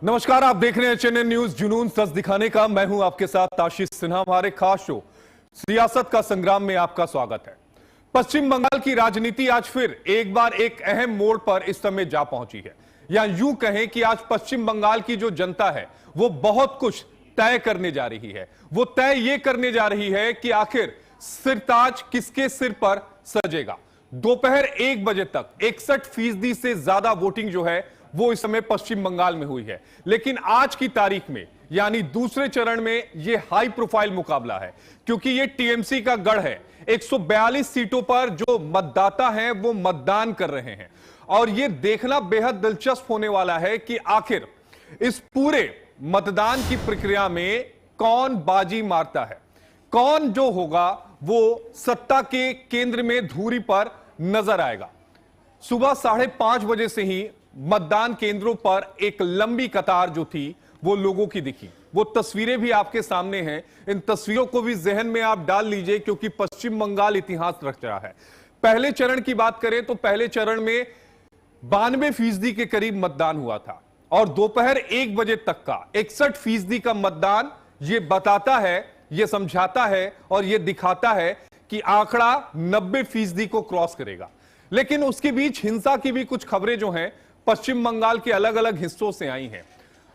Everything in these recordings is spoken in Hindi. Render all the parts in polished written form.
नमस्कार, आप देख रहे हैं चैनल न्यूज जुनून सच दिखाने का। मैं हूं आपके साथ आशीष सिन्हा। हमारे खास शो सियासत का संग्राम में आपका स्वागत है। पश्चिम बंगाल की राजनीति आज फिर एक बार एक अहम मोड़ पर इस समय जा पहुंची है, या यूं कहें कि आज पश्चिम बंगाल की जो जनता है वो बहुत कुछ तय करने जा रही है। वो तय ये करने जा रही है कि आखिर सिरताज किसके सिर पर सजेगा। दोपहर 1 बजे तक 61% से ज्यादा वोटिंग जो है वो इस समय पश्चिम बंगाल में हुई है। लेकिन आज की तारीख में यानी दूसरे चरण में यह हाई प्रोफाइल मुकाबला है, क्योंकि यह टीएमसी का गढ़ है। 142 सीटों पर जो मतदाता हैं वो मतदान कर रहे हैं, और यह देखना बेहद दिलचस्प होने वाला है कि आखिर इस पूरे मतदान की प्रक्रिया में कौन बाजी मारता है, कौन जो होगा वो सत्ता के केंद्र में धुरी पर नजर आएगा। सुबह 5:30 बजे से ही मतदान केंद्रों पर एक लंबी कतार जो थी वो लोगों की दिखी। वो तस्वीरें भी आपके सामने हैं, इन तस्वीरों को भी जहन में आप डाल लीजिए, क्योंकि पश्चिम बंगाल इतिहास रच रहा है। पहले चरण की बात करें तो पहले चरण में 92% के करीब मतदान हुआ था, और दोपहर 1 बजे तक का 61% का मतदान ये बताता है, ये समझाता है और ये दिखाता है कि आंकड़ा 90% को क्रॉस करेगा। लेकिन उसके बीच हिंसा की भी कुछ खबरें जो हैं पश्चिम बंगाल के अलग अलग हिस्सों से आई हैं,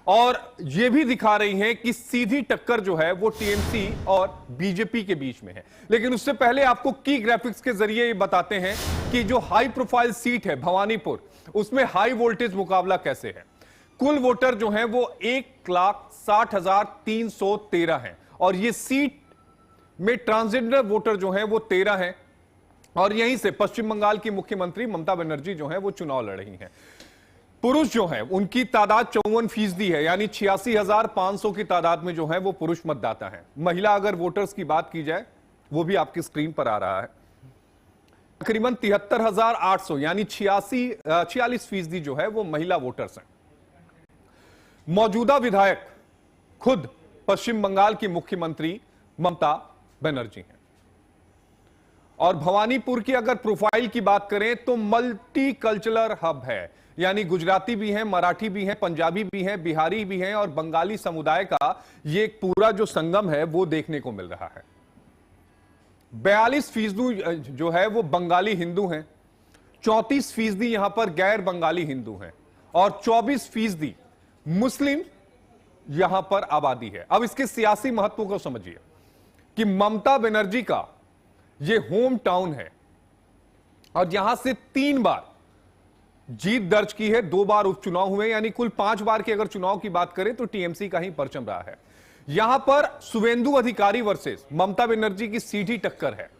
और यह भी दिखा रही हैं कि सीधी टक्कर जो है वो टीएमसी और बीजेपी के बीच में है। लेकिन उससे पहले आपको की ग्राफिक्स के जरिए ये बताते हैं कि जो हाई प्रोफाइल सीट है भवानीपुर, उसमें हाई वोल्टेज मुकाबला कैसे है। कुल वोटर जो है वो 1,60,313 है, और ये सीट में ट्रांसजेंडर वोटर जो है वो 13 है, और यहीं से पश्चिम बंगाल की मुख्यमंत्री ममता बनर्जी जो है वो चुनाव लड़ रही हैं। पुरुष जो है उनकी तादाद 54% है, यानी 86,500 की तादाद में जो है वो पुरुष मतदाता है। महिला अगर वोटर्स की बात की जाए वो भी आपकी स्क्रीन पर आ रहा है, तकरीबन 73,800 यानी 46% जो है वो महिला वोटर्स हैं। मौजूदा विधायक खुद पश्चिम बंगाल की मुख्यमंत्री ममता बनर्जी हैं। और भवानीपुर की अगर प्रोफाइल की बात करें तो मल्टी कल्चरल हब है, यानी गुजराती भी हैं, मराठी भी हैं, पंजाबी भी हैं, बिहारी भी हैं, और बंगाली समुदाय का ये पूरा जो संगम है वो देखने को मिल रहा है। 42% जो है वो बंगाली हिंदू हैं, 34% यहां पर गैर बंगाली हिंदू हैं, और 24% मुस्लिम यहां पर आबादी है। अब इसके सियासी महत्व को समझिए कि ममता बनर्जी का ये होम टाउन है, और यहां से 3 बार जीत दर्ज की है, 2 बार उपचुनाव हुए, यानी कुल 5 बार की अगर चुनाव की बात करें तो टीएमसी का ही परचम रहा है। यहां पर शुवेंदु अधिकारी वर्सेस ममता बनर्जी की सीधी टक्कर है,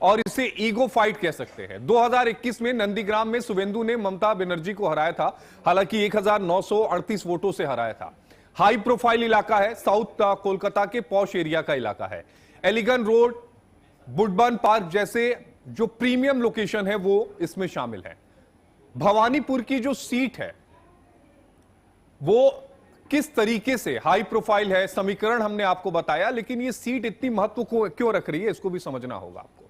और इसे ईगो फाइट कह सकते हैं। 2021 में नंदीग्राम में शुवेंदु ने ममता बनर्जी को हराया था, हालांकि 1938 वोटों से हराया था। हाई प्रोफाइल इलाका है, साउथ कोलकाता के पॉश एरिया का इलाका है। एलिगन रोड, वुडबर्न पार्क जैसे जो प्रीमियम लोकेशन है वो इसमें शामिल है। भवानीपुर की जो सीट है वो किस तरीके से हाई प्रोफाइल है, समीकरण हमने आपको बताया, लेकिन ये सीट इतनी महत्व को क्यों रख रही है इसको भी समझना होगा आपको।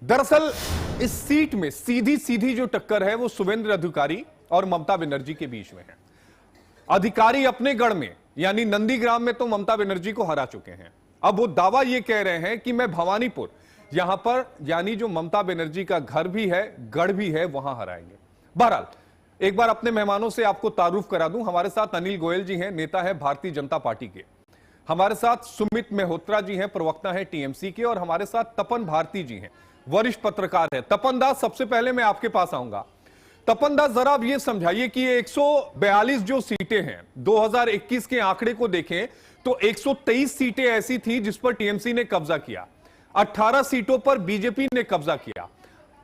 दरअसल इस सीट में सीधी सीधी जो टक्कर है वो शुवेंदु अधिकारी और ममता बनर्जी के बीच में है। अधिकारी अपने गढ़ में यानी नंदीग्राम में तो ममता बनर्जी को हरा चुके हैं। अब वो दावा ये कह रहे हैं कि मैं भवानीपुर, यहां पर यानी जो ममता बनर्जी का घर भी है, गढ़ भी है, वहां हराएंगे। बहरहाल एक बार अपने मेहमानों से आपको तारुफ करा दूं। हमारे साथ अनिल गोयल जी हैं, नेता है भारतीय जनता पार्टी के। हमारे साथ सुमित मेहहोत्रा जी हैं, प्रवक्ता हैं टीएमसी के, और हमारे साथ तपन भारती जी हैं, वरिष्ठ पत्रकार है। तपन दास, सबसे पहले मैं आपके पास आऊंगा। तपन दास, जरा आप ये समझाइए कि 142 जो सीटें हैं 2021 के आंकड़े को देखें तो 123 सीटें ऐसी थी जिस पर टीएमसी ने कब्जा किया, 18 सीटों पर बीजेपी ने कब्जा किया,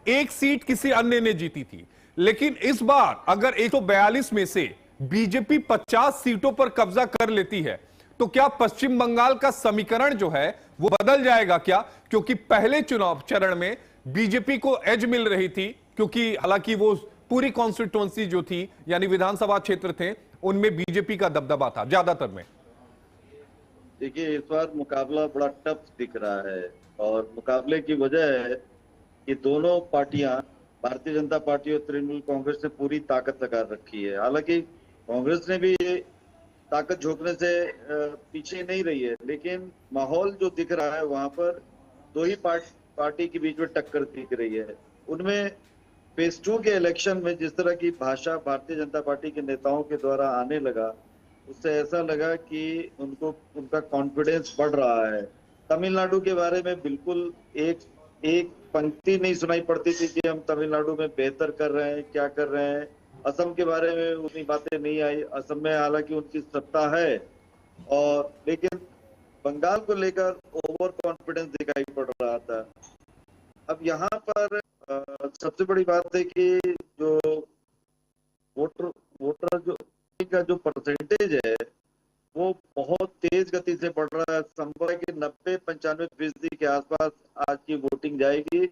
1 सीट किसी अन्य ने जीती थी। लेकिन इस बार अगर 142 में से बीजेपी 50 सीटों पर कब्जा कर लेती है तो क्या पश्चिम बंगाल का समीकरण जो है वो बदल जाएगा क्या? क्योंकि पहले चुनाव चरण में बीजेपी को एज मिल रही थी, क्योंकि हालांकि वो पूरी कॉन्स्टिट्यूएंसी जो थी यानी विधानसभा क्षेत्र थे उनमें बीजेपी का दबदबा था ज्यादातर में। देखिए, इस बार मुकाबला बड़ा टफ दिख रहा है, और मुकाबले की वजह है कि दोनों पार्टियां, भारतीय जनता पार्टी और तृणमूल कांग्रेस ने पूरी ताकत लगा रखी है। हालांकि कांग्रेस ने भी ताकत झोंकने से पीछे नहीं रही है, लेकिन माहौल जो दिख रहा है वहां पर दो ही पार्टी के बीच में टक्कर दिख रही है। उनमें फेज 2 के इलेक्शन में जिस तरह की भाषा भारतीय जनता पार्टी के नेताओं के द्वारा आने लगा, उससे ऐसा लगा कि उनको उनका कॉन्फिडेंस बढ़ रहा है। तमिलनाडु के बारे में बिल्कुल एक पंक्ति नहीं सुनाई पड़ती थी कि हम तमिलनाडु में बेहतर कर रहे हैं, क्या कर रहे हैं। असम के बारे में उतनी बातें नहीं आई। असम में हालांकि उनकी सत्ता है, और लेकिन बंगाल को लेकर ओवर कॉन्फिडेंस दिखाई पड़ रहा था। अब यहाँ पर सबसे बड़ी बात है कि जो वोटर का जो परसेंटेज है वो बहुत तेज गति से बढ़ रहा है। संभव है कि 90-95% के आसपास आज की वोटिंग जाएगी।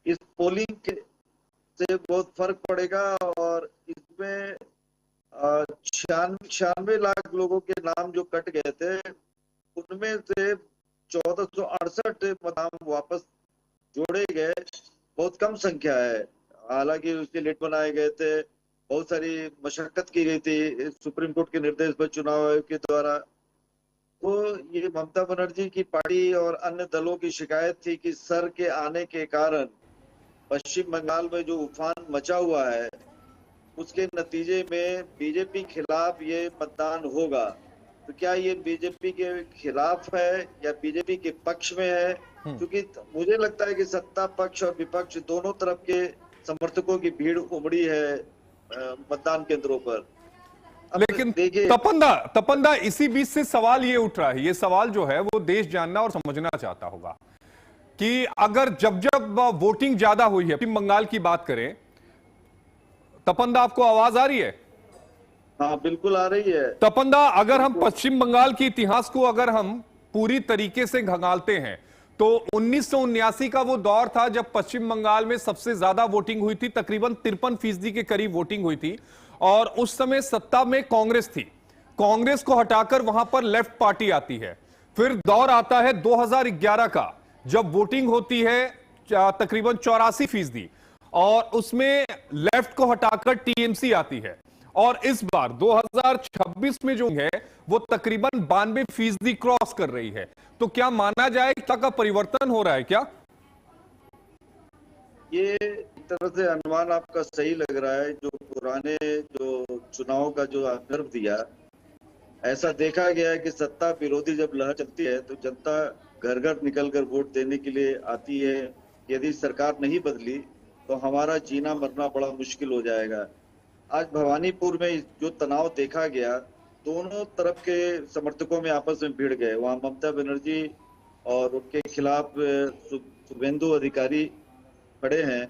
इस पोलिंग से बहुत फर्क पड़ेगा, और इसमें 96 लाख लोगों के नाम जो कट गए थे, उनमें से 1468 नाम वापस जोड़े गए। बहुत कम संख्या है, हालांकि उसके लिस्ट बनाए गए थे, बहुत सारी मशक्कत की गई थी सुप्रीम कोर्ट के निर्देश पर चुनाव आयोग के द्वारा। तो ये ममता बनर्जी की पार्टी और अन्य दलों की शिकायत थी कि सर के आने के कारण पश्चिम बंगाल में जो उफान मचा हुआ है, उसके नतीजे में बीजेपी खिलाफ ये मतदान होगा। तो क्या ये बीजेपी के खिलाफ है या बीजेपी के पक्ष में है? क्योंकि मुझे लगता है कि सत्ता पक्ष और विपक्ष दोनों तरफ के समर्थकों की भीड़ उमड़ी है मतदान केंद्रों पर। लेकिन तपंदा इसी बीच से सवाल ये उठ रहा है, ये सवाल जो है वो देश जानना और समझना चाहता होगा कि अगर जब जब वोटिंग ज्यादा हुई है, पश्चिम बंगाल की बात करें, तपंदा आपको आवाज आ रही है? हाँ बिल्कुल आ रही है। तपंदा, अगर हम पश्चिम बंगाल के इतिहास को अगर हम पूरी तरीके से खंगालते हैं तो 1979 का वो दौर था जब पश्चिम बंगाल में सबसे ज्यादा वोटिंग हुई थी, तकरीबन 53% के करीब वोटिंग हुई थी, और उस समय सत्ता में कांग्रेस थी। कांग्रेस को हटाकर वहां पर लेफ्ट पार्टी आती है। फिर दौर आता है 2011 का, जब वोटिंग होती है तकरीबन 84%, और उसमें लेफ्ट को हटाकर टीएमसी आती है। और इस बार 2026 में जो है वो तकरीबन 92% क्रॉस कर रही है। तो क्या माना जाए का परिवर्तन हो रहा है क्या? ये एक तरह से अनुमान आपका सही लग रहा है। जो पुराने जो चुनाव का जो संदर्भ दिया, ऐसा देखा गया है कि सत्ता विरोधी जब लहर चलती है तो जनता घर घर निकलकर वोट देने के लिए आती है। यदि सरकार नहीं बदली तो हमारा जीना मरना बड़ा मुश्किल हो जाएगा। आज भवानीपुर में जो तनाव देखा गया, दोनों तरफ के समर्थकों में आपस में भिड़ गए। वहां ममता बनर्जी और उनके खिलाफ शुभेंदु अधिकारी खड़े हैं।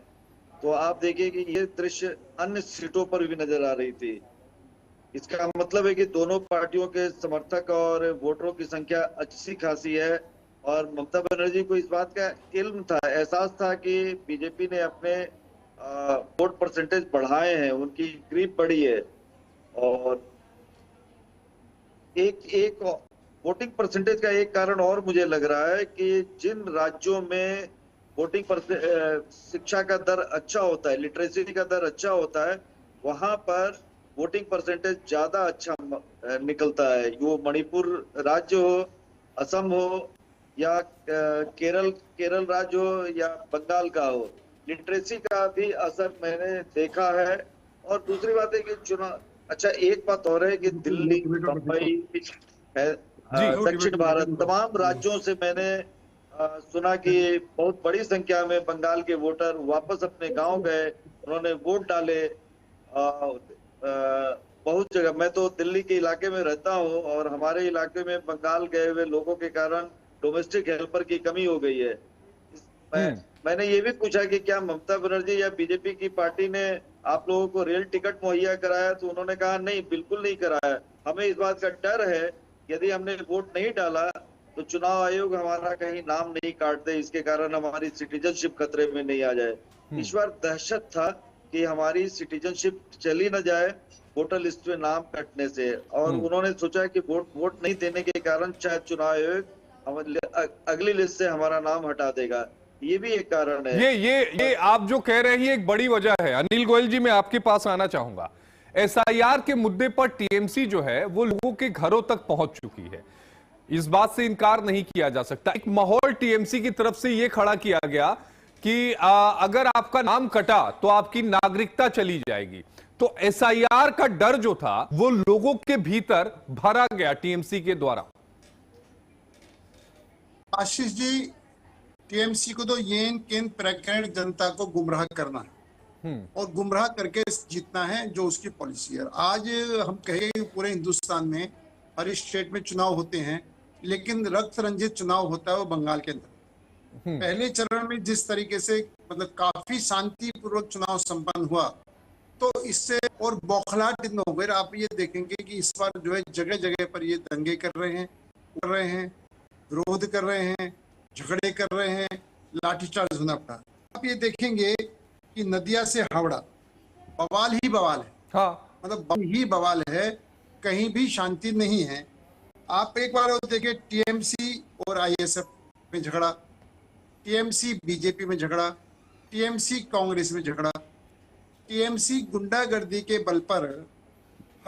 तो आप देखिए कि ये दृश्य अन्य सीटों पर भी नजर आ रही थी। इसका मतलब है कि दोनों पार्टियों के समर्थक और वोटरों की संख्या अच्छी खासी है, और ममता बनर्जी को इस बात का इल्म था, एहसास था कि बीजेपी ने अपने वोट परसेंटेज बढ़ाए हैं, उनकी ग्रीप बढ़ी है। और एक वोटिंग परसेंटेज का एक कारण और मुझे लग रहा है कि जिन राज्यों में वोटिंग पर शिक्षा का दर अच्छा होता है, लिटरेसी का दर अच्छा होता है, वहां पर वोटिंग परसेंटेज ज्यादा अच्छा निकलता है। वो मणिपुर राज्य हो, असम हो, या केरल राज्य हो, या बंगाल का हो, लिटरेसी का भी असर मैंने देखा है। और दूसरी बात है कि चुनाव, अच्छा एक बात और है कि दिल्ली, मुंबई, दक्षिण भारत, तमाम राज्यों से मैंने सुना कि बहुत बड़ी संख्या में बंगाल के वोटर वापस अपने गांव गए, उन्होंने वोट डाले। बहुत जगह, मैं तो दिल्ली के इलाके में रहता हूं, और हमारे इलाके में बंगाल गए हुए लोगों के कारण डोमेस्टिक हेल्पर की कमी हो गई है। मैंने ये भी पूछा कि क्या ममता बनर्जी या बीजेपी की पार्टी ने आप लोगों को रेल टिकट मुहैया कराया, तो उन्होंने कहा नहीं, बिल्कुल नहीं कराया। हमें इस बात का डर है, यदि हमने वोट नहीं डाला तो चुनाव आयोग हमारा कहीं नाम नहीं काट दे, इसके कारण हमारी सिटीजनशिप खतरे में नहीं आ जाए। इस बार दहशत था कि हमारी सिटीजनशिप चली न जाए वोटर लिस्ट में नाम कटने से, और उन्होंने सोचा कि वोट नहीं देने के कारण शायद चुनाव आयोग अगली लिस्ट से हमारा नाम हटा देगा। ये भी एक कारण है। ये आप जो कह रहे हैं ये एक बड़ी वजह है। अनिल गोयल जी, मैं आपके पास आना चाहूंगा। एसआईआर के मुद्दे पर टीएमसी जो है वो लोगों के घरों तक पहुंच चुकी है, इस बात से इनकार नहीं किया जा सकता। एक माहौल टीएमसी की तरफ से यह खड़ा किया गया कि अगर आपका नाम कटा तो आपकी नागरिकता चली जाएगी। तो एसआईआर का डर जो था वो लोगों के भीतर भरा गया टीएमसी के द्वारा। आशीष जी, टीएमसी को तो येन केन प्रकरण जनता को गुमराह करना है और गुमराह करके जीतना है, जो उसकी पॉलिसी है। आज हम कहें पूरे हिंदुस्तान में हर स्टेट में चुनाव होते हैं, लेकिन रक्त रंजित चुनाव होता है वो बंगाल के अंदर। पहले चरण में जिस तरीके से मतलब काफी शांतिपूर्वक चुनाव संपन्न हुआ, तो इससे और बौखलाहट इतना हो गया। आप ये देखेंगे कि इस बार जो है जगह जगह पर ये दंगे कर रहे हैं, विरोध कर रहे हैं, झगड़े कर रहे हैं, लाठीचार्ज होना पड़ा। आप ये देखेंगे कि नदिया से हावड़ा बवाल ही बवाल है। हाँ, मतलब ही बवाल है, कहीं भी शांति नहीं है। आप एक बार देखिए, टीएमसी और आईएसएफ में झगड़ा, टीएमसी बीजेपी में झगड़ा, टीएमसी कांग्रेस में झगड़ा, टीएमसी गुंडागर्दी के बल पर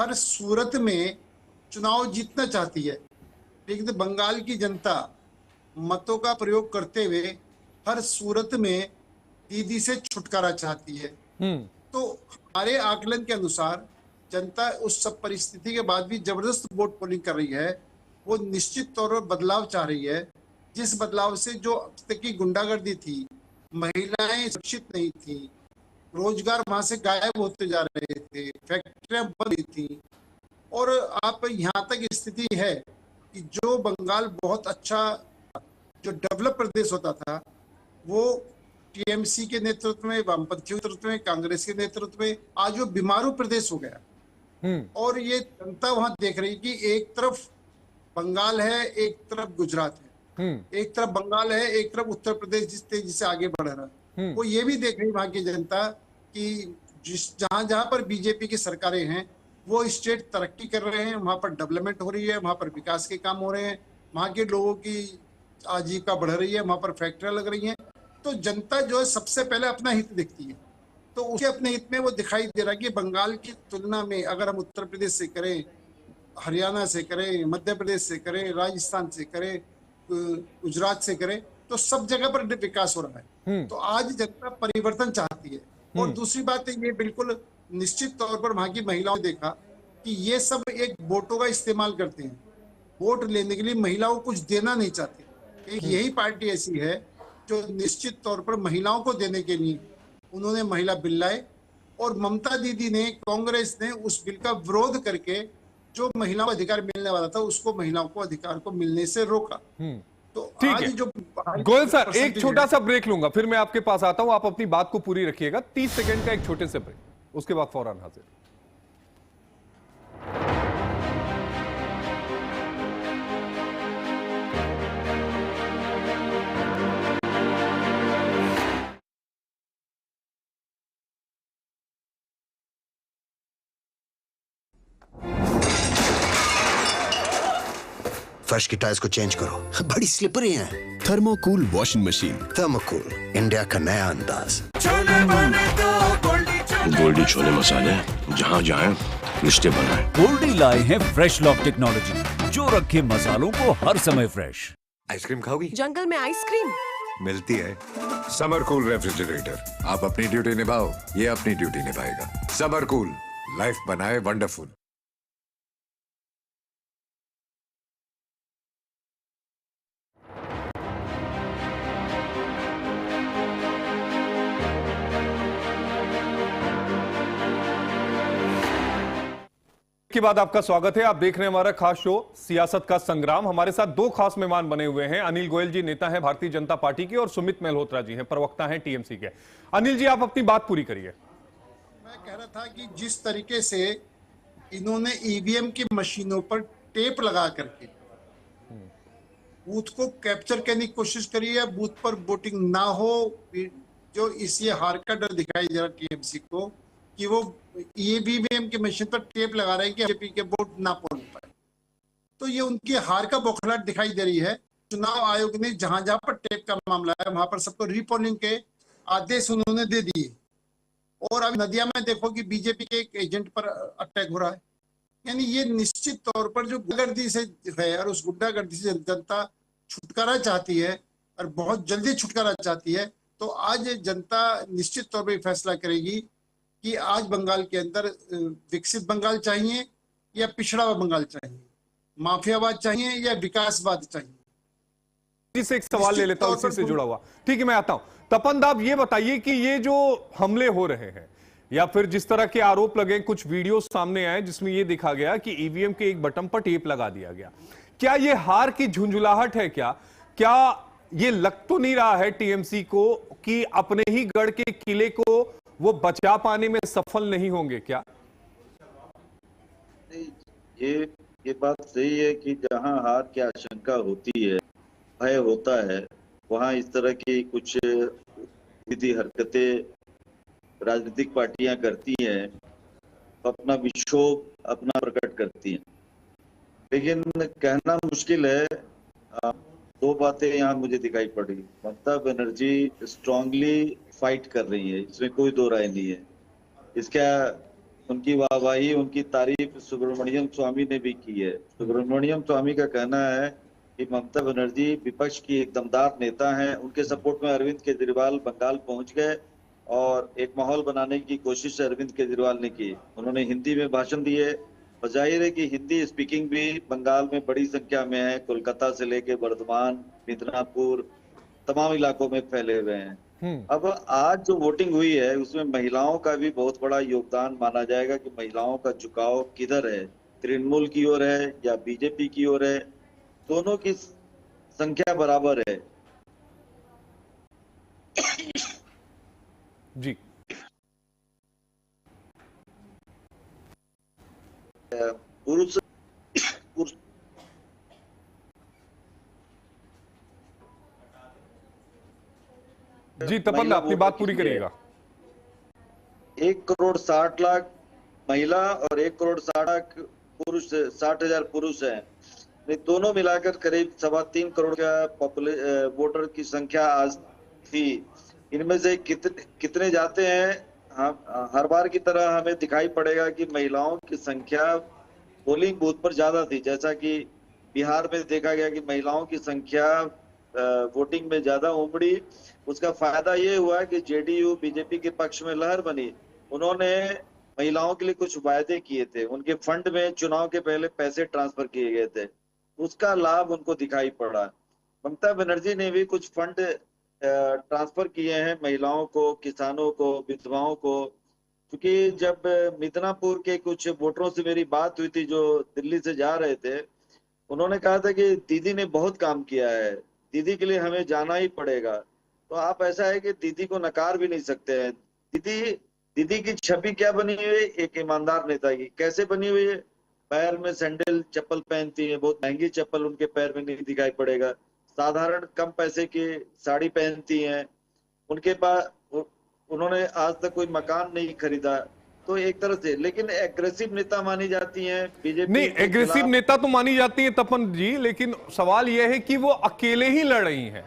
हर सूरत में चुनाव जीतना चाहती है, लेकिन बंगाल की जनता मतों का प्रयोग करते हुए हर सूरत में दीदी से छुटकारा चाहती है। तो हमारे आकलन के अनुसार जनता उस सब परिस्थिति के बाद भी जबरदस्त वोट पोलिंग कर रही है। वो निश्चित तौर पर बदलाव चाह रही है, जिस बदलाव से जो अब तक की गुंडागर्दी थी, महिलाएं सुरक्षित नहीं थी, रोजगार वहां से गायब होते जा रहे थे, फैक्ट्रियां बंद थी, और आप यहाँ तक स्थिति है कि जो बंगाल बहुत अच्छा जो डेवलप प्रदेश होता था, वो टीएमसी के नेतृत्व में, वामपंथी नेतृत्व में, कांग्रेस के नेतृत्व में आज वो बीमारू प्रदेश हो गया। और ये जनता वहां देख रही कि एक तरफ बंगाल है, एक तरफ गुजरात है, एक तरफ बंगाल है, एक तरफ उत्तर प्रदेश जिस तेजी से आगे बढ़ रहा है। वो ये भी देख रही वहां की जनता कि जहां जहां पर बीजेपी की सरकारें हैं, वो स्टेट तरक्की कर रहे हैं, वहां पर डेवलपमेंट हो रही है, वहां पर विकास के काम हो रहे हैं, वहां के लोगों की आजीविका बढ़ रही है, वहां पर फैक्ट्रियां लग रही हैं। तो जनता जो है सबसे पहले अपना हित देखती है। तो उसके अपने हित में वो दिखाई दे रहा है कि बंगाल की तुलना में अगर हम उत्तर प्रदेश से करें, हरियाणा से करें, मध्य प्रदेश से करें, राजस्थान से करें, गुजरात से करें, तो सब जगह पर विकास हो रहा है। तो आज जनता परिवर्तन चाहती है। और दूसरी बात है, ये बिल्कुल निश्चित तौर पर वहां की महिलाओं ने देखा कि ये सब एक वोटों का इस्तेमाल करते हैं, वोट लेने के लिए महिलाओं को कुछ देना नहीं चाहते। एक यही पार्टी ऐसी है जो निश्चित तौर पर महिलाओं को देने के लिए उन्होंने महिला बिल लाए, और ममता दीदी ने, कांग्रेस ने उस बिल का विरोध करके जो महिलाओं को अधिकार मिलने वाला था, उसको महिलाओं को अधिकार को मिलने से रोका। तो ठीक आज है। जो गोयल सर, एक छोटा सा ब्रेक लूंगा, फिर मैं आपके पास आता हूं। आप अपनी बात को पूरी रखिएगा, 30 सेकंड का एक छोटे से ब्रेक, उसके बाद फौरन हाजिर। फर्श की टाइल्स को चेंज करो, बड़ी स्लिपरी हैं। थर्मोकूल वॉशिंग मशीन। थर्मोकूल, इंडिया का नया अंदाज। गोल्डी छोले मसाले, जहाँ जाएं रिश्ते बनाएं। गोल्डी लाए हैं फ्रेश लॉक टेक्नोलॉजी, जो रखे मसालों को हर समय फ्रेश। आइसक्रीम खाओगी? जंगल में आइसक्रीम मिलती है। समर कूल रेफ्रिजरेटर, आप अपनी ड्यूटी निभाओ, ये अपनी ड्यूटी निभाएगा। समर कूल, लाइफ बनाए वंडरफुल। के बाद आपका स्वागत है। आप देख रहे हैं हमारा खास शो सियासत का संग्राम। हमारे साथ दो खास मेहमान बने हुए हैं। अनिल गोयल जी नेता हैं भारतीय जनता पार्टी के, और सुमित मल्होत्रा जी हैं प्रवक्ता हैं टीएमसी के। अनिल जी, आप अपनी बात पूरी करिए। मैं कह रहा था कि जिस तरीके से इन्होंने ईवीएम की मशीनों पर टेप लगा करके बूथ को कैप्चर करने की कोशिश करी है, बूथ पर वोटिंग ना हो, जो इसी हार का डर दिखाई दे रहा टीएमसी को कि वो ईवीएम की मशीन पर टेप लगा रहे हैं कि बीजेपी के वोट ना पहुंच पाए। तो ये उनकी हार का बौखलाहट दिखाई दे रही है। चुनाव आयोग ने जहां जहां पर टेप का मामला है, वहां पर सबको रीपोलिंग के आदेश उन्होंने दे दिए। और अभी नदिया में देखो कि बीजेपी के एक एजेंट पर अटैक हो रहा है। यानी ये निश्चित तौर पर जो गुंडागर्दी से है और उस गुंडागर्दी से जनता छुटकारा चाहती है और बहुत जल्दी छुटकारा चाहती है, तो आज जनता निश्चित तौर पर फैसला करेगी कि आज बंगाल के अंदर विकसित बंगाल चाहिए या पिछड़ा हुआ बंगाल चाहिए, माफियावाद चाहिए या विकासवाद चाहिए। जी से एक सवाल ले लेता हूं इसी से जुड़ा हुआ। ठीक है, मैं आता हूं। तपन आप ये बताइए कि ये जो हमले हो रहे हैं या फिर जिस तरह के आरोप लगे, कुछ वीडियो सामने आए जिसमें ये दिखा गया कि ईवीएम के एक बटन पर टेप लगा दिया गया, क्या ये हार की झुंझुलाहट है? क्या ये लग तो नहीं रहा है टीएमसी को कि अपने ही गढ़ के किले को वो बचा पाने में सफल नहीं होंगे क्या? ये बात सही है कि जहां हार की आशंका होती है, भय होता है, वहां इस तरह की कुछ विधि हरकतें राजनीतिक पार्टियां करती हैं, अपना विक्षोभ अपना प्रकट करती हैं। लेकिन कहना मुश्किल है। दो बातें यहाँ मुझे दिखाई पड़ी। ममता बनर्जी स्ट्रांगली फाइट कर रही है, इसमें कोई दो राय नहीं है। इसका उनकी वाहवाही, उनकी तारीफ सुब्रमण्यम स्वामी ने भी की है। सुब्रमण्यम स्वामी का कहना है कि ममता बनर्जी विपक्ष की एक दमदार नेता हैं। उनके सपोर्ट में अरविंद केजरीवाल बंगाल पहुंच गए और एक माहौल बनाने की कोशिश अरविंद केजरीवाल ने की। उन्होंने हिंदी में भाषण दिए। जाहिर है कि हिंदी स्पीकिंग भी बंगाल में बड़ी संख्या में है। कोलकाता से लेके बर्धमान, मिदनापुर, तमाम इलाकों में फैले हुए हैं। अब आज जो वोटिंग हुई है उसमें महिलाओं का भी बहुत बड़ा योगदान माना जाएगा कि महिलाओं का झुकाव किधर है, तृणमूल की ओर है या बीजेपी की ओर है। दोनों की संख्या बराबर है। जी, पुरुष जी तपन अपनी बात पूरी करिएगा। 1,60,00,000 महिला और 1,60,00,000 पुरुष, 60,000 पुरुष हैं। दोनों मिलाकर करीब 3.25 करोड़ का वोटर की संख्या आज थी। इनमें से कितने जाते हैं? हर बार की तरह हमें दिखाई पड़ेगा कि महिलाओं की संख्या पोलिंग बूथ पर ज्यादा थी। जैसा कि बिहार में देखा गया कि महिलाओं की संख्या वोटिंग में ज्यादा उमड़ी। उसका फायदा ये हुआ कि जेडीयू बीजेपी के पक्ष में लहर बनी। उन्होंने महिलाओं के लिए कुछ वायदे किए थे, उनके फंड में चुनाव के पहले पैसे ट्रांसफर किए गए थे, उसका लाभ उनको दिखाई पड़ा। ममता बनर्जी ने भी कुछ फंड ट्रांसफर किए हैं महिलाओं को, किसानों को, विधवाओं को। क्योंकि जब मिदनापुर के कुछ वोटरों से मेरी बात हुई थी जो दिल्ली से जा रहे थे, उन्होंने कहा था कि दीदी ने बहुत काम किया है, दीदी के लिए हमें जाना ही पड़ेगा। तो आप ऐसा है कि दीदी को नकार भी नहीं सकते हैं। दीदी की छवि क्या बनी हुई है? एक ईमानदार नेता की। कैसे बनी हुई है? पैर में सैंडल चप्पल पहनती है, बहुत महंगी चप्पल उनके पैर में नहीं दिखाई पड़ेगा। साधारण कम पैसे की साड़ी पहनती हैं। उनके पास, उन्होंने आज तक कोई मकान नहीं खरीदा। तो एक तरह से, लेकिन एग्रेसिव नेता मानी जाती हैं बीजेपी। नहीं, एग्रेसिव नेता तो मानी जाती है तपन जी, लेकिन सवाल यह है कि वो अकेले ही लड़ रही हैं।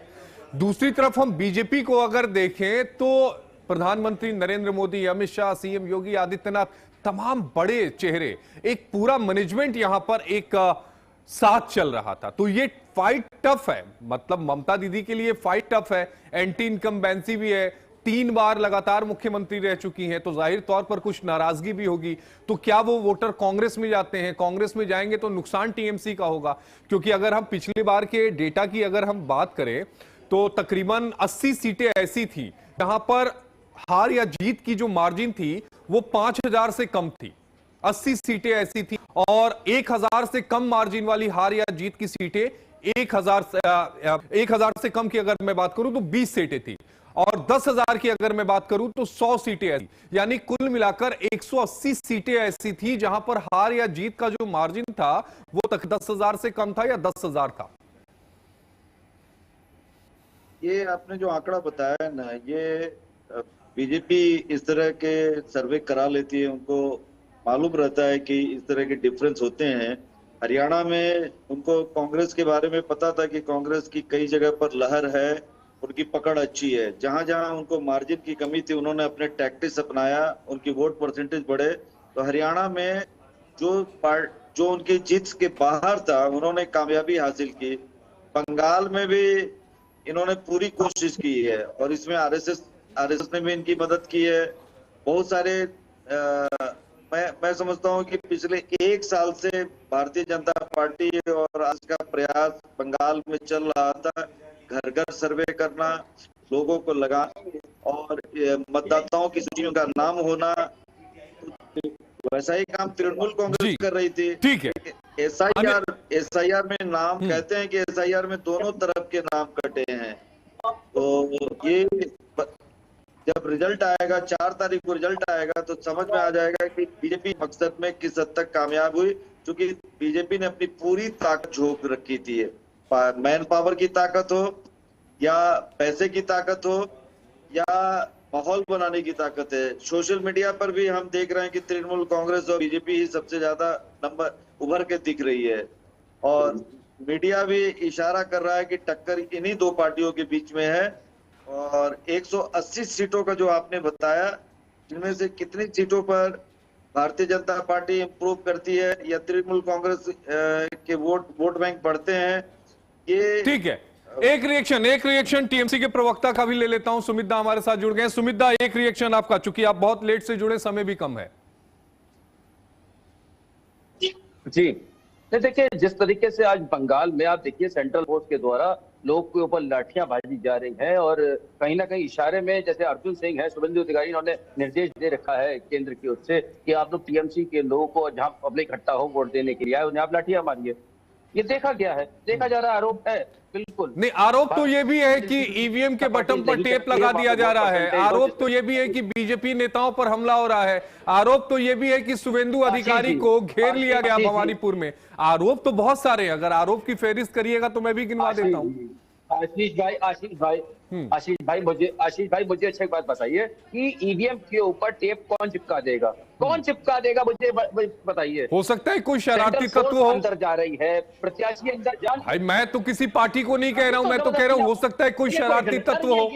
दूसरी तरफ हम बीजेपी को अगर देखें तो प्रधानमंत्री नरेंद्र मोदी, अमित शाह, सीएम योगी आदित्यनाथ, तमाम बड़े चेहरे, एक पूरा मैनेजमेंट यहां पर एक साथ चल रहा था। तो ये फाइट टफ है, मतलब ममता दीदी के लिए फाइट टफ है। एंटी इनकम्बेंसी भी है, 3 बार लगातार मुख्यमंत्री रह चुकी हैं, तो जाहिर तौर पर कुछ नाराजगी भी होगी। तो क्या वो वोटर कांग्रेस में जाते हैं? कांग्रेस में जाएंगे तो नुकसान टीएमसी का होगा, क्योंकि अगर हम पिछली बार के डेटा की अगर हम बात करें तो तकरीबन 80 सीटें ऐसी थी जहां पर हार या जीत की जो मार्जिन थी वो 5,000 से कम थी। 80 सीटें ऐसी थी और 1,000 से कम मार्जिन वाली हार या जीत की सीटें 1,000 से कम की अगर मैं बात करूं तो 20 सीटें थी, और 10,000 की अगर मैं बात करूं तो 100 सीटें ऐसी। यानी कुल मिलाकर 180 सीटें ऐसी थी जहां पर हार या जीत का जो मार्जिन था वो तक 10,000 से कम था या 10,000 था। ये आपने जो आंकड़ा बताया ना, ये बीजेपी इस तरह के सर्वे करा लेती है। उनको मालूम रहता है कि इस तरह के डिफरेंस होते हैं। हरियाणा में उनको कांग्रेस के बारे में पता था कि कांग्रेस की कई जगह पर लहर है उनकी पकड़ अच्छी है। जहां जहां उनको मार्जिन की कमी थी उन्होंने अपने टैक्टिक्स अपनाया, उनकी वोट परसेंटेज बढ़े। तो हरियाणा में जो उनकी जीत के बाहर था उन्होंने कामयाबी हासिल की। बंगाल में भी इन्होंने पूरी कोशिश की है और इसमें आरएसएस ने भी इनकी मदद की है। बहुत सारे मैं समझता हूं कि पिछले 1 साल से भारतीय जनता पार्टी और आज का प्रयास बंगाल में चल रहा था, घर घर सर्वे करना, लोगों को लगा और मतदाताओं की सूची में उनका नाम होना। वैसा ही काम तृणमूल कांग्रेस कर रही थी। ठीक है, एसआईआर में नाम कहते हैं कि एसआईआर में दोनों तरफ के नाम कटे हैं। तो ये जब रिजल्ट आएगा, 4 तारीख को रिजल्ट आएगा तो समझ में आ जाएगा कि बीजेपी मकसद में किस हद तक कामयाब हुई, क्योंकि बीजेपी ने अपनी पूरी ताकत झोंक रखी थी। मैन पावर की ताकत हो या पैसे की ताकत हो या माहौल बनाने की ताकत है। सोशल मीडिया पर भी हम देख रहे हैं कि तृणमूल कांग्रेस और बीजेपी ही सबसे ज्यादा नंबर उभर के दिख रही है और मीडिया भी इशारा कर रहा है कि टक्कर इन्हीं 2 पार्टियों के बीच में है। और 180 सीटों का जो आपने बताया, जिनमें से कितनी सीटों पर भारतीय जनता पार्टी इंप्रूव करती है या तृणमूल कांग्रेस के वोट बैंक बढ़ते हैं, ये ठीक है। एक रिएक्शन टीएमसी के प्रवक्ता का भी ले लेता हूं। सुमित दा हमारे साथ जुड़ गए हैं। सुमित दा, एक रिएक्शन आपका, चूंकि आप बहुत लेट से जुड़े, समय भी कम है। जी देखिए, जिस तरीके से आज बंगाल में आप देखिए सेंट्रल फोर्स के द्वारा लोग के ऊपर लाठियां भाजी जा रही हैं और कहीं ना कहीं इशारे में, जैसे अर्जुन सिंह है, शुभेंदु अधिकारी, इन्होंने निर्देश दे रखा है केंद्र की ओर से कि आप लोग टीएमसी के लोगों को जहां पब्लिक इकट्ठा हो वोट देने के लिए आए, उन्हें आप लाठियां मारिए। ये देखा गया है, देखा जा रहा है, आरोप है, बिल्कुल नहीं। आरोप तो ये भी है कि ईवीएम के बटन पर टेप लगा दिया जा रहा है। आरोप तो ये भी है कि बीजेपी नेताओं पर हमला हो रहा है। आरोप तो ये भी है कि शुभेंदु अधिकारी को घेर लिया गया भवानीपुर में। आरोप तो बहुत सारे हैं, अगर आरोप की फेहरिस्त करिएगा तो मैं भी गिनवा देता हूँ। आशीष भाई मुझे अच्छा एक बात बताइए कि ईवीएम के ऊपर टेप कौन चिपका देगा, मुझे बताइए। हो सकता है कोई शरारती तत्व हो, अंदर जा रही है, प्रत्याशी अंदर जा। भाई मैं तो किसी पार्टी को नहीं कह रहा हूं, मैं तो कह रहा हूं हो सकता है कोई शरारती तत्व हो।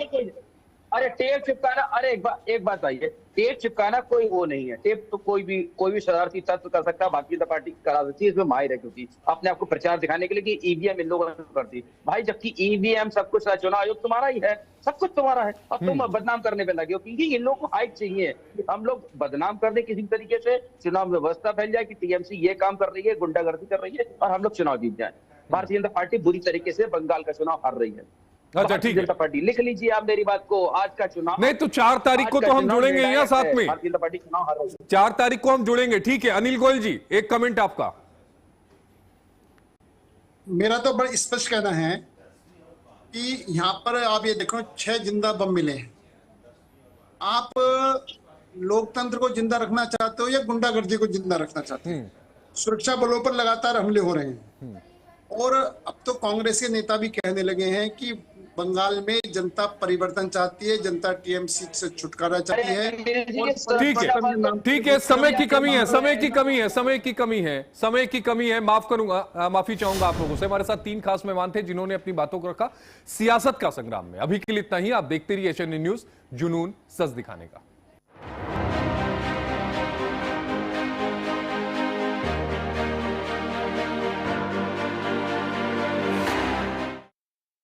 अरे टेप चिपकाना, अरे एक बात बताइए, टेप चिपकाना कोई वो नहीं है। टेप तो कोई भी शरारती तत्व कर सकता है, भारतीय जनता पार्टी करा सकती है, इसमें माहिर है, क्योंकि अपने आपको प्रचार दिखाने के लिए कि ईवीएम इन लोगों ने करती भाई, जबकि ईवीएम सब कुछ, चुनाव आयोग तुम्हारा ही है, सब कुछ तुम्हारा है, अब तुम बदनाम करने पे लगे हो, क्योंकि इन लोगों को हाइट चाहिए। हम लोग बदनाम कर दे किसी तरीके से, चुनाव व्यवस्था फैल जाए कि टीएमसी ये काम कर रही है, गुंडागर्दी कर रही है और हम लोग चुनाव जीत जाए। भारतीय जनता पार्टी बुरी तरीके से बंगाल का चुनाव हार रही है। अच्छा ठीक है, जनता पार्टी, लिख लीजिए आप मेरी बात को, आज का चुनाव नहीं तो 4 तारीख को तो हम जुड़ेंगे यहाँ साथ में। भारतीय जनता पार्टी चुनाव हार रही है, 4 तारीख को हम जुड़ेंगे। ठीक है, अनिल गोयल जी, एक कमेंट आपका। मेरा तो बड़ा स्पष्ट कहना है कि यहाँ पर आप ये देखो 6 जिंदा बम मिले हैं। आप लोकतंत्र को जिंदा रखना चाहते हो या गुंडागर्दी को जिंदा रखना चाहते हो? सुरक्षा बलों पर लगातार हमले हो रहे हैं और अब तो कांग्रेस के नेता भी कहने लगे हैं कि बंगाल में जनता परिवर्तन चाहती है, जनता टीएमसी से छुटकारा चाहती है। ठीक है, समय की कमी है, माफी चाहूंगा आप लोगों से। हमारे साथ 3 खास मेहमान थे जिन्होंने अपनी बातों को रखा सियासत का संग्राम में। अभी के लिए इतना ही। आप देखते रहिए एशियन न्यूज, जुनून सच दिखाने का।